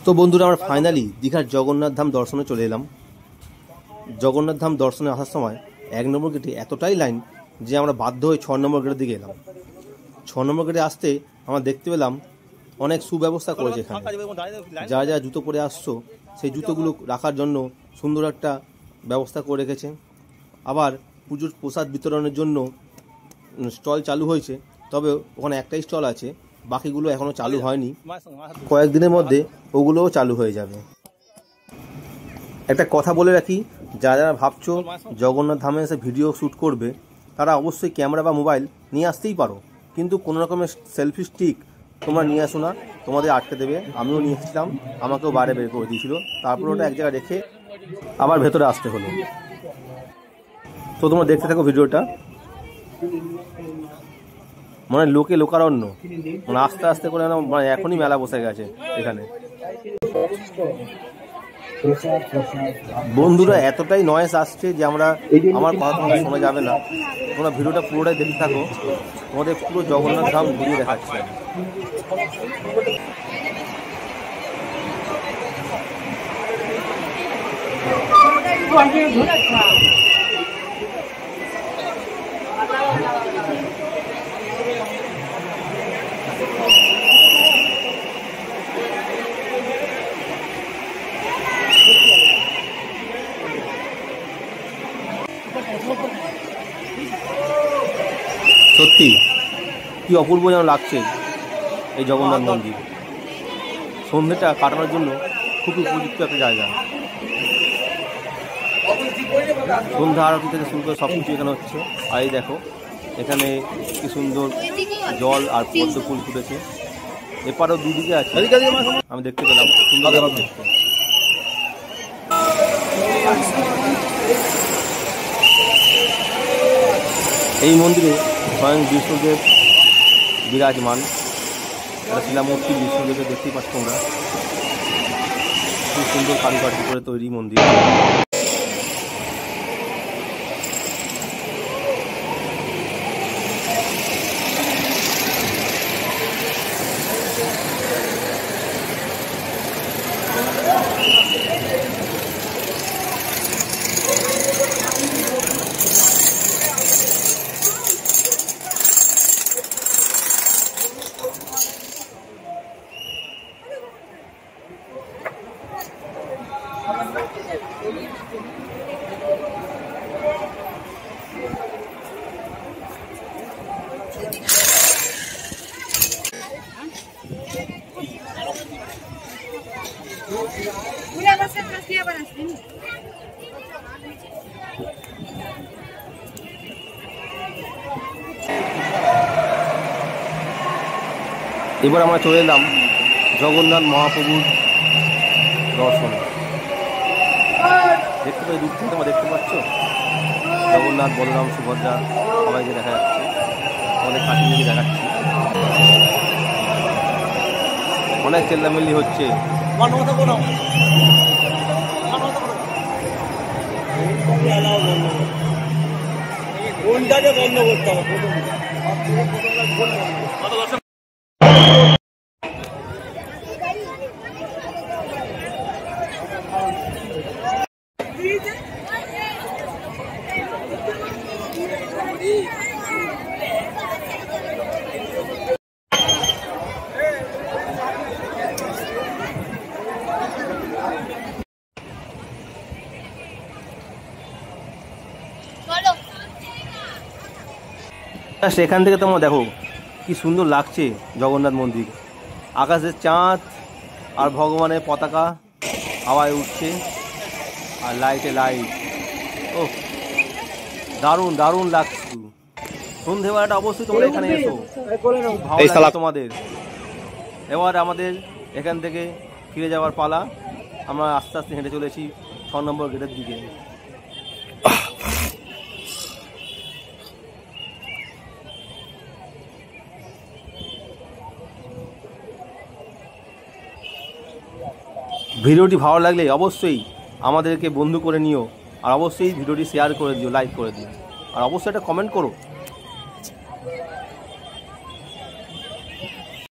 তো বন্ধুরা আমরা ফাইনালি দীঘার জগন্নাথ ধাম দর্শনে চলে এলাম। জগন্নাথ ধাম দর্শনে আসার সময় 1 নম্বর গেটে এতটাই লাইন যে আমরা বাধ্য হয়ে 6 নম্বর গেটের দিকে এলাম। 6 নম্বর গেটে আসতে আমরা দেখতে পেলাম অনেক সুব্যবস্থা করেছে এখানে। যা যা জুতো পরে আসছো সেই জুতোগুলো রাখার জন্য সুন্দর একটা ব্যবস্থা করে রেখেছে। আবার পুজোর প্রসাদ বিতরণের জন্য স্টল চালু হয়েছে, তবে ওখানে একটাই স্টল আছে, বাকিগুলো এখনও চালু হয়নি। কয়েকদিনের মধ্যে ওগুলোও চালু হয়ে যাবে। একটা কথা বলে রাখি, যারা ভাবছো জগন্নাথ ধামে এসে ভিডিও শ্যুট করবে তারা অবশ্যই ক্যামেরা বা মোবাইল নিয়ে আসতেই পারো, কিন্তু কোনো রকমের সেলফি স্টিক তোমরা নিয়ে আসো না, তোমাদের আটকে দেবে। আমিও নিয়ে এসেছিলাম, আমাকেও বাইরে বের করে দিয়েছিল, তারপর ওটা এক জায়গায় রেখে আবার ভেতরে আসতে হলো। তো তোমরা দেখতে থাকো ভিডিওটা। মানে লোকে লোকারণ্য, মানে আস্তে আস্তে করে মানে এখনই মেলা বসে গেছে এখানে। বন্ধুরা এতটাই নয়েজ আসছে যে আমার কথা তোমাদের শোনা যাবে না। তোমরা ভিডিওটা পুরোটাই দেখতে থাকো, তোমাদের পুরো জগন্নাথ ধাম ঘুরিয়ে দেখাচ্ছে। সত্যি কি অপূর্ব যেন লাগছে এই জগন্নাথ মন্দির। সন্ধ্যেটা কাটানোর জন্য খুবই উপযুক্ত একটা জায়গা। সন্ধ্যা আরতি থেকে শুরু করে সব কিছু এখানে হচ্ছে। আর এই দেখো এখানে কি সুন্দর জল আর পদ্ম ফুল ফুটেছে। এপারও দুদিকে আছে, আমি দেখতে পেলাম, সুন্দর দেখতে। এই মন্দিরে স্বয়ং বিষ্ণুদেব বিরাজমান। এটা শিলামূর্তি বিষ্ণুদেবকে দেখতেই পাচ্ছ তোমরা। খুব সুন্দর কারুকার্য করে তৈরি মন্দির। এবার আমরা চলে এলাম জগন্নাথ মহাপ্রভুর দর্শনে। দেখতে পাই দূর থেকে তোমরা দেখতে পাচ্ছ জগন্নাথ, বলরাম, সুভদ্রা সবাইকে দেখা যাচ্ছে। আমাদের কাছে দিকে দেখাচ্ছি, অনেক চেল্লামেল্লি হচ্ছে। বন্ধ করতে হবে। সেখান থেকে তোমরা দেখো কি সুন্দর লাগছে জগন্নাথ মন্দির। আকাশের চাঁদ আর ভগবানের পতাকা হাওয়ায় উঠছে, আর লাইটে লাইট। ও দারুণ দারুণ লাগছে। সন্ধ্যেবেলাটা অবশ্যই তোমরা এখানে এসো, ভালো লাগবে তোমাদের। এবার আমাদের এখান থেকে ফিরে যাওয়ার পালা। আমরা আস্তে আস্তে হেঁটে চলেছি 6 নম্বর গেটের দিকে। ভিডিওটি ভালো লাগলে অবশ্যই আমাদেরকে বন্ধু করে নিও, আর অবশ্যই ভিডিওটি শেয়ার করে দিও, লাইক করে দিও, আর অবশ্যই একটা কমেন্ট করো।